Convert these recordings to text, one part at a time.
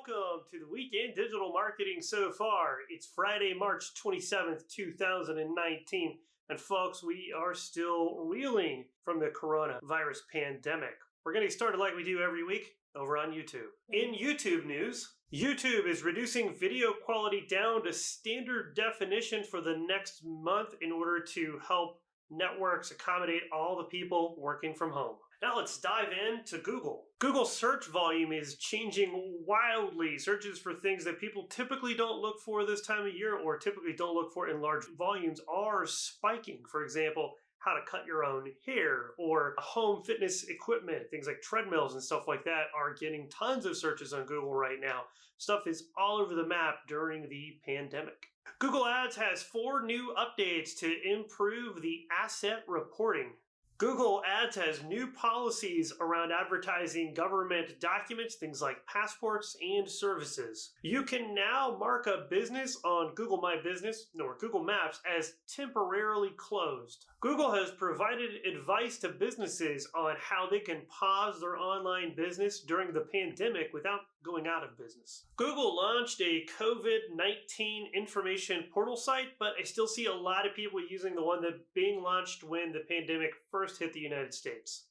welcome to the weekend digital marketing so far. It's Friday, March 27th, 2019. And folks, we are still reeling from the coronavirus pandemic. We're getting started like we do every week over on YouTube. In YouTube news, YouTube is reducing video quality down to standard definition for the next month in order to help networks accommodate all the people working from home. Now let's dive into Google. Google's search volume is changing wildly. Searches for things that people typically don't look for this time of year or typically don't look for in large volumes are spiking. For example, how to cut your own hair or home fitness equipment, things like treadmills and stuff like that are getting tons of searches on Google right now. Stuff is all over the map during the pandemic. Google Ads has 4 new updates to improve the asset reporting. Google Ads has new policies around advertising government documents, things like passports and services. You can now mark a business on Google My Business or Google Maps as temporarily closed. Google has provided advice to businesses on how they can pause their online business during the pandemic without going out of business. Google launched a COVID-19 information portal site, but I still see a lot of people using the one that being launched when the pandemic first hit the United States.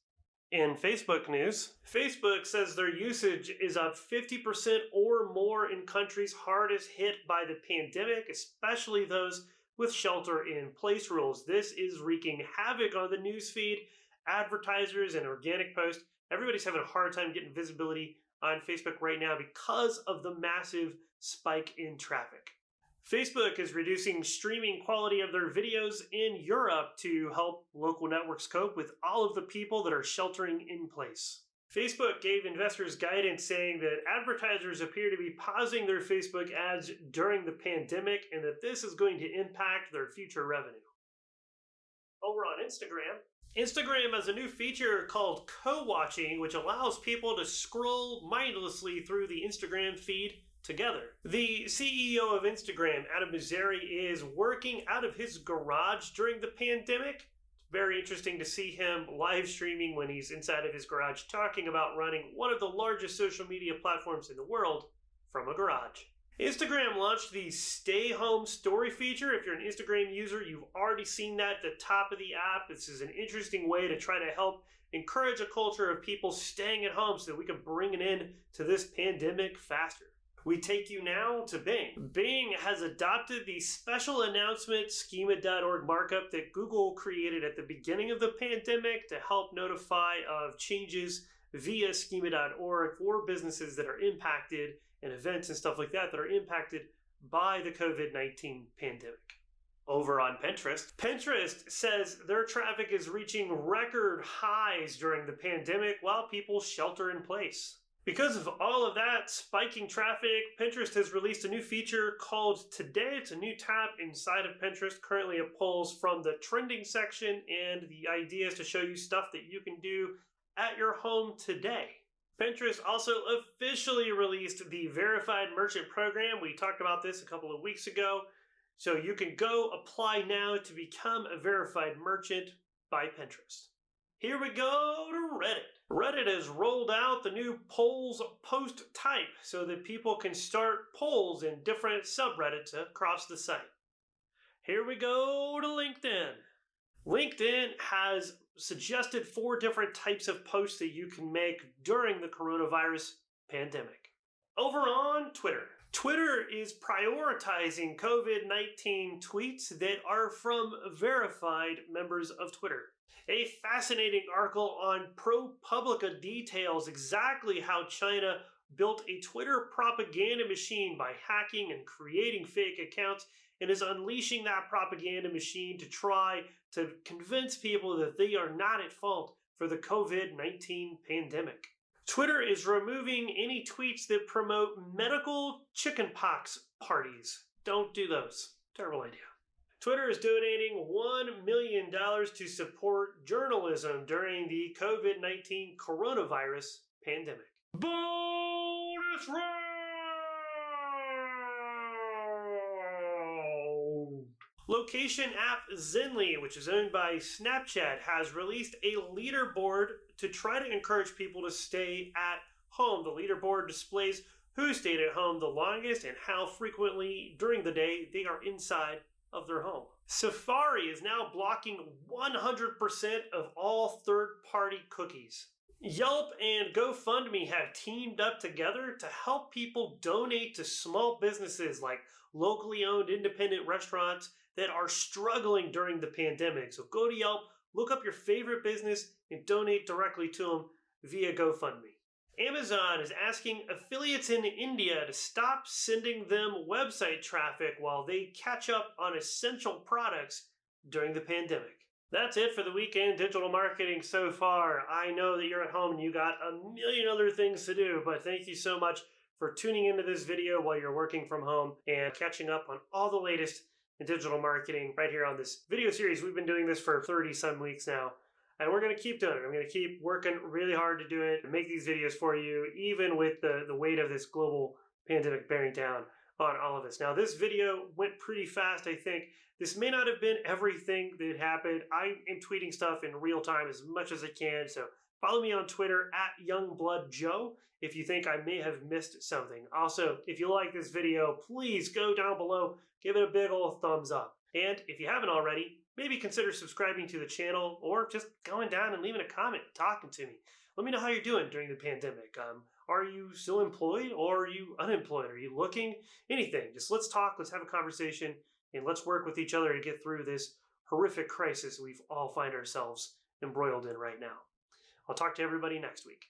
In Facebook news, Facebook says their usage is up 50% or more in countries hardest hit by the pandemic, especially those with shelter-in-place rules. This is wreaking havoc on the newsfeed, advertisers, and organic posts. Everybody's having a hard time getting visibility on Facebook right now because of the massive spike in traffic. Facebook is reducing streaming quality of their videos in Europe to help local networks cope with all of the people that are sheltering in place. Facebook gave investors guidance saying that advertisers appear to be pausing their Facebook ads during the pandemic and that this is going to impact their future revenue. Over on Instagram has a new feature called co-watching, which allows people to scroll mindlessly through the Instagram feed together. The CEO of Instagram, Adam Mosseri, is working out of his garage during the pandemic. It's very interesting to see him live streaming when he's inside of his garage talking about running one of the largest social media platforms in the world from a garage. Instagram launched the Stay Home Story feature. If you're an Instagram user, you've already seen that at the top of the app. This is an interesting way to try to help encourage a culture of people staying at home so that we can bring an end to this pandemic faster. We take you now to Bing. Bing has adopted the special announcement schema.org markup that Google created at the beginning of the pandemic to help notify of changes via schema.org for businesses that are impacted and events and stuff like that that are impacted by the COVID-19 pandemic. Over on Pinterest says their traffic is reaching record highs during the pandemic while people shelter in place. Because of all of that spiking traffic, Pinterest has released a new feature called Today. It's a new tab inside of Pinterest. Currently it pulls from the trending section, and the idea is to show you stuff that you can do at your home today. Pinterest also officially released the Verified Merchant Program. We talked about this a couple of weeks ago. So you can go apply now to become a verified merchant by Pinterest. Here we go to Reddit. Reddit has rolled out the new polls post type so that people can start polls in different subreddits across the site. Here we go to LinkedIn. LinkedIn has suggested 4 different types of posts that you can make during the coronavirus pandemic. Over on Twitter. Twitter is prioritizing COVID-19 tweets that are from verified members of Twitter. A fascinating article on ProPublica details exactly how China built a Twitter propaganda machine by hacking and creating fake accounts and is unleashing that propaganda machine to try to convince people that they are not at fault for the COVID-19 pandemic. Twitter is removing any tweets that promote medical chickenpox parties. Don't do those. Terrible idea. Twitter is donating $1 million to support journalism during the COVID-19 coronavirus pandemic. Bonus round! Location app Zenly, which is owned by Snapchat, has released a leaderboard to try to encourage people to stay at home. The leaderboard displays who stayed at home the longest and how frequently during the day they are inside of their home. Safari is now blocking 100% of all third-party cookies. Yelp and GoFundMe have teamed up together to help people donate to small businesses like locally owned independent restaurants that are struggling during the pandemic. So go to Yelp, look up your favorite business, and donate directly to them via GoFundMe. Amazon is asking affiliates in India to stop sending them website traffic while they catch up on essential products during the pandemic. That's it for the weekend digital marketing so far. I know that you're at home and you got a million other things to do, but thank you so much for tuning into this video while you're working from home and catching up on all the latest in digital marketing right here on this video series. We've been doing this for 30 some weeks now. And we're going to keep doing it. I'm going to keep working really hard to do it and make these videos for you, even with the weight of this global pandemic bearing down on all of us. Now, this video went pretty fast, I think. This may not have been everything that happened. I am tweeting stuff in real time as much as I can, so follow me on Twitter at YoungBloodJoe if you think I may have missed something. Also, if you like this video, please go down below, give it a big old thumbs up. And if you haven't already, maybe consider subscribing to the channel or just going down and leaving a comment, talking to me. Let me know how you're doing during the pandemic. Are you still employed or are you unemployed? Are you looking? Anything. Just let's talk, let's have a conversation, and let's work with each other to get through this horrific crisis we all find ourselves embroiled in right now. I'll talk to everybody next week.